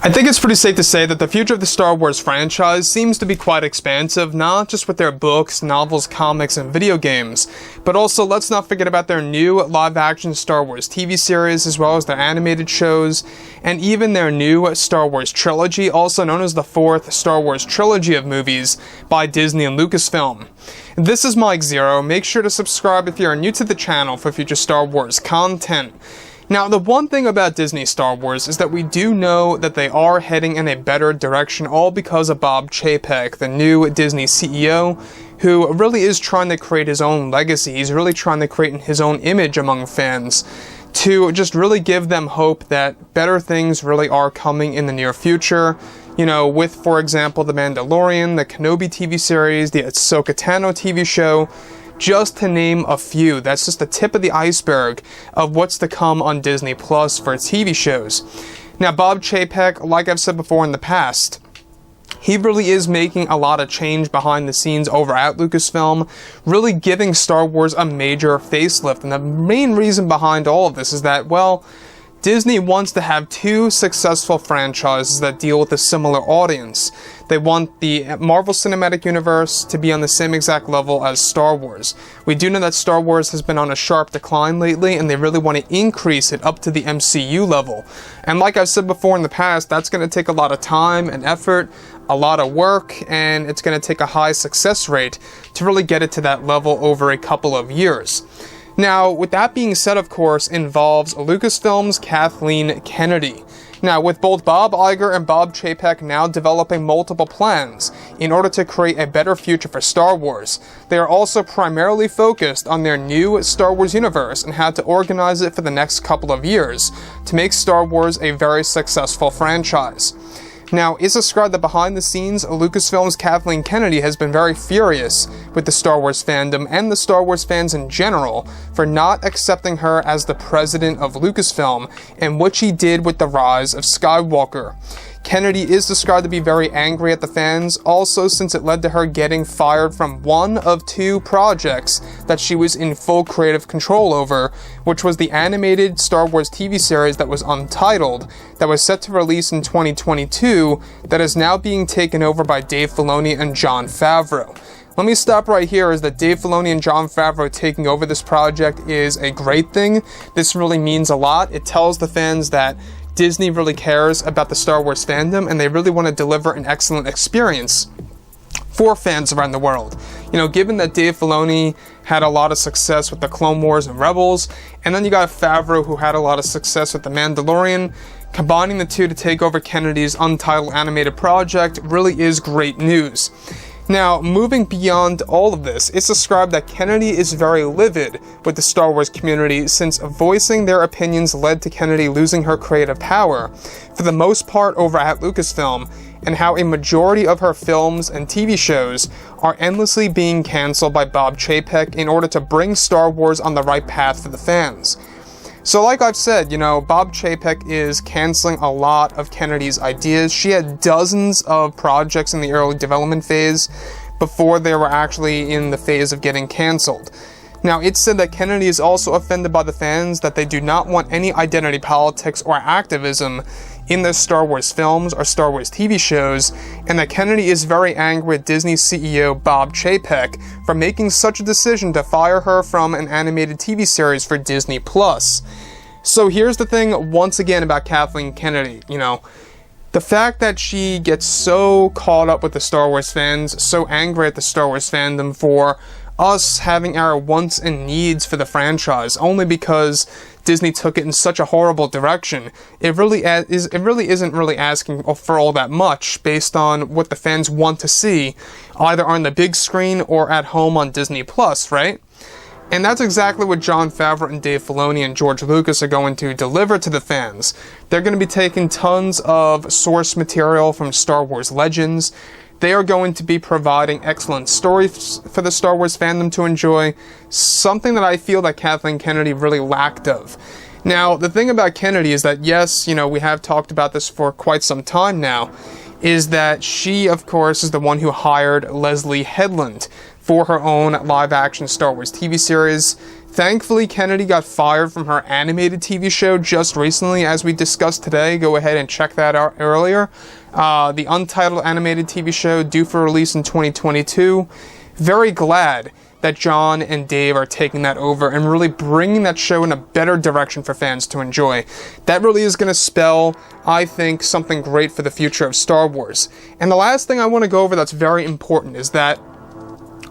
I think it's pretty safe to say that the future of the Star Wars franchise seems to be quite expansive, not just with their books, novels, comics, and video games, but also let's not forget about their new live-action Star Wars TV series, as well as their animated shows, and even their new Star Wars trilogy, also known as the fourth Star Wars trilogy of movies by Disney and Lucasfilm. This is Mike Zero. Make sure to subscribe if you are new to the channel for future Star Wars content. Now, the one thing about Disney Star Wars is that we do know that they are heading in a better direction, all because of Bob Chapek, the new Disney CEO, who really is trying to create his own legacy. He's really trying to create his own image among fans to just really give them hope that better things really are coming in the near future. You know, with, for example, The Mandalorian, the Kenobi TV series, the Ahsoka Tano TV show, just to name a few. That's just the tip of the iceberg of what's to come on Disney Plus for TV shows. Now, Bob Chapek, like I've said before in the past, he really is making a lot of change behind the scenes over at Lucasfilm, really giving Star Wars a major facelift. And the main reason behind all of this is that, well, Disney wants to have two successful franchises that deal with a similar audience. They want the Marvel Cinematic Universe to be on the same exact level as Star Wars. We do know that Star Wars has been on a sharp decline lately, and they really want to increase it up to the MCU level. And like I've said before in the past, that's going to take a lot of time and effort, a lot of work, and it's going to take a high success rate to really get it to that level over a couple of years. Now, with that being said, of course, involves Lucasfilm's Kathleen Kennedy. Now, with both Bob Iger and Bob Chapek now developing multiple plans in order to create a better future for Star Wars, they are also primarily focused on their new Star Wars universe and how to organize it for the next couple of years to make Star Wars a very successful franchise. Now, it's described that behind the scenes, Lucasfilm's Kathleen Kennedy has been very furious with the Star Wars fandom and the Star Wars fans in general for not accepting her as the president of Lucasfilm and what she did with the rise of Skywalker. Kennedy is described to be very angry at the fans, also since it led to her getting fired from one of two projects that she was in full creative control over, which was the animated Star Wars TV series that was untitled, that was set to release in 2022, that is now being taken over by Dave Filoni and Jon Favreau. Let me stop right here, is that Dave Filoni and Jon Favreau taking over this project is a great thing. This really means a lot. It tells the fans that Disney really cares about the Star Wars fandom, and they really want to deliver an excellent experience for fans around the world. You know, given that Dave Filoni had a lot of success with the Clone Wars and Rebels, and then you got Favreau who had a lot of success with The Mandalorian, combining the two to take over Kennedy's untitled animated project really is great news. Now, moving beyond all of this, it's described that Kennedy is very livid with the Star Wars community since voicing their opinions led to Kennedy losing her creative power, for the most part over at Lucasfilm, and how a majority of her films and TV shows are endlessly being cancelled by Bob Chapek in order to bring Star Wars on the right path for the fans. So like I've said, you know, Bob Chapek is canceling a lot of Kennedy's ideas. She had dozens of projects in the early development phase before they were actually in the phase of getting canceled. Now, it's said that Kennedy is also offended by the fans that they do not want any identity politics or activism in the Star Wars films or Star Wars TV shows, and that Kennedy is very angry at Disney CEO Bob Chapek for making such a decision to fire her from an animated TV series for Disney Plus. So here's the thing once again about Kathleen Kennedy, you know, the fact that she gets so caught up with the Star Wars fans, so angry at the Star Wars fandom for us having our wants and needs for the franchise only because Disney took it in such a horrible direction. It really isn't really asking for all that much based on what the fans want to see, either on the big screen or at home on Disney Plus, right? And that's exactly what Jon Favreau and Dave Filoni and George Lucas are going to deliver to the fans. They're going to be taking tons of source material from Star Wars Legends. They are going to be providing excellent stories for the Star Wars fandom to enjoy, something that I feel that Kathleen Kennedy really lacked of. Now, the thing about Kennedy is that, yes, you know, we have talked about this for quite some time now, is that she, of course, is the one who hired Leslie Headland for her own live-action Star Wars TV series. Thankfully, Kennedy got fired from her animated TV show just recently, as we discussed today. Go ahead and check that out earlier. The untitled animated TV show due for release in 2022. Very glad that John and Dave are taking that over and really bringing that show in a better direction for fans to enjoy. That really is going to spell, I think, something great for the future of Star Wars. And the last thing I want to go over that's very important is that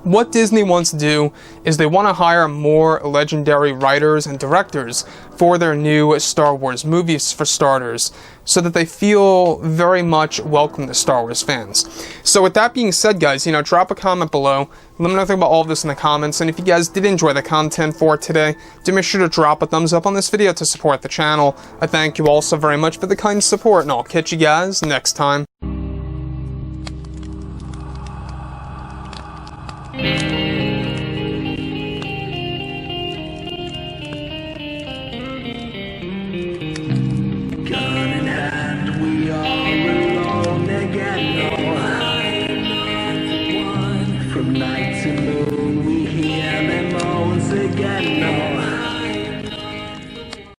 what Disney wants to do is they want to hire more legendary writers and directors for their new Star Wars movies, for starters, so that they feel very much welcome to Star Wars fans. So with that being said, guys, drop a comment below. Let me know about all of this in the comments, and if you guys did enjoy the content for today, do make sure to drop a thumbs up on this video to support the channel. I thank you all so very much for the kind support, and I'll catch you guys next time. From night to moon we hear them moans again.